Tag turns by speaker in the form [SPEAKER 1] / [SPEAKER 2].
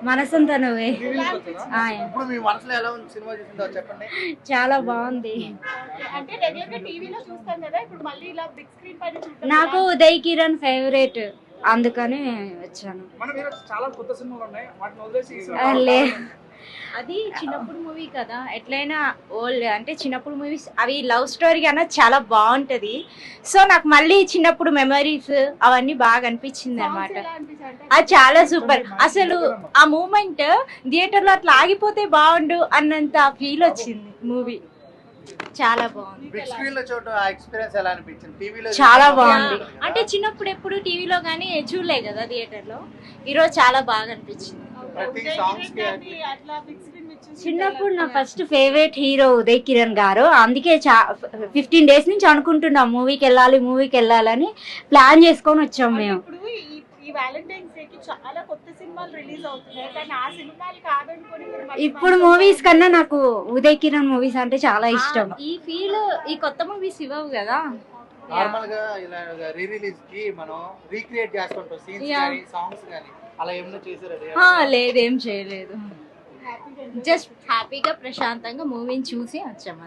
[SPEAKER 1] మనసంతా నువ్వే.
[SPEAKER 2] ఇప్పుడు మీ మనసులో ఎలా ఉంది సినిమా చూసిందో చెప్పండి.
[SPEAKER 1] చాలా బాగుంది.
[SPEAKER 3] అంటే రెగ్యులర్ గా టీవీలో చూస్తాం కదా, ఇప్పుడు మళ్ళీ ఇలా బిగ్ స్క్రీన్ పైన చూడడం
[SPEAKER 1] నాకు ఉదయ్ కిరణ్ ఫేవరెట్, అందుకని వచ్చాను.
[SPEAKER 2] చాలా కొత్త సినిమాలు ఉన్నాయి, వాటిని వదిలేసి
[SPEAKER 1] లే, అది చిన్నప్పుడు మూవీ కదా, ఎట్లయినా ఓల్డ్ అంటే చిన్నప్పుడు మూవీస్ అవి లవ్ స్టోరీ కన్నా చాలా బాగుంటది. సో నాకు మళ్ళీ చిన్నప్పుడు మెమరీస్ అవన్నీ బాగా అనిపించింది అనమాట.
[SPEAKER 3] ఎలా అనిపించింది అంటే
[SPEAKER 1] అది చాలా సూపర్. అసలు ఆ మూమెంట్ థియేటర్ లో అట్లా ఆగిపోతే బాగుండు అన్నంత ఫీల్ వచ్చింది. మూవీ చాలా బాగుంది.
[SPEAKER 2] బిగ్ స్క్రీన్ లో చూడడం ఆ ఎక్స్పీరియన్స్ ఎలా అనిపించింది? టీవీలో
[SPEAKER 1] చాలా బాగుంది. అంటే చిన్నప్పుడు ఎప్పుడు టీవీలో కానీ చూడలే కదా థియేటర్ లో, ఈరోజు చాలా బాగా అనిపించింది.
[SPEAKER 2] ప్రతి
[SPEAKER 3] ఉదయ్
[SPEAKER 2] సాంగ్స్
[SPEAKER 3] కిరణ్ గారిని అట్లా బిగ్ స్క్రీన్ మీద చూసి
[SPEAKER 1] చిన్నప్పుడు నా first favourite hero Uday Kiran గారు, అందుకే 15 days నుంచి అనుకుంటున్నాం మూవీకి వెళ్ళాలని ప్లాన్ చేసుకొని వచ్చాం మేము.
[SPEAKER 3] ఇప్పుడు ఈ వ్యాలంటైన్స్ డే కి చాలా కొత్త సినిమాలు రిలీజ్ అవుతున్నాయి, కానీ ఆ సినిమాలు కాదనుకొని మీరు మళ్ళీ
[SPEAKER 1] ఇప్పుడు మూవీస్ కన్నా నాకు ఉదయ్ కిరణ్ మూవీస్ అంటే చాలా ఇష్టం. ఈ ఫీల్ ఈ కొత్త మూవీస్ ఇవ్వవు కదా.
[SPEAKER 2] నార్మల్ గా ఇలా రీ రిలీజ్ కి మనం రీక్రియేట్ చేసుకుంటాం సీన్స్ కానీ సాంగ్స్ కానీ, అలా ఏమైనా చేశారా?
[SPEAKER 1] లేదేం చేయలేదు. జస్ట్ హ్యాపీగా ప్రశాంతంగా మూవీని చూసి వచ్చాము.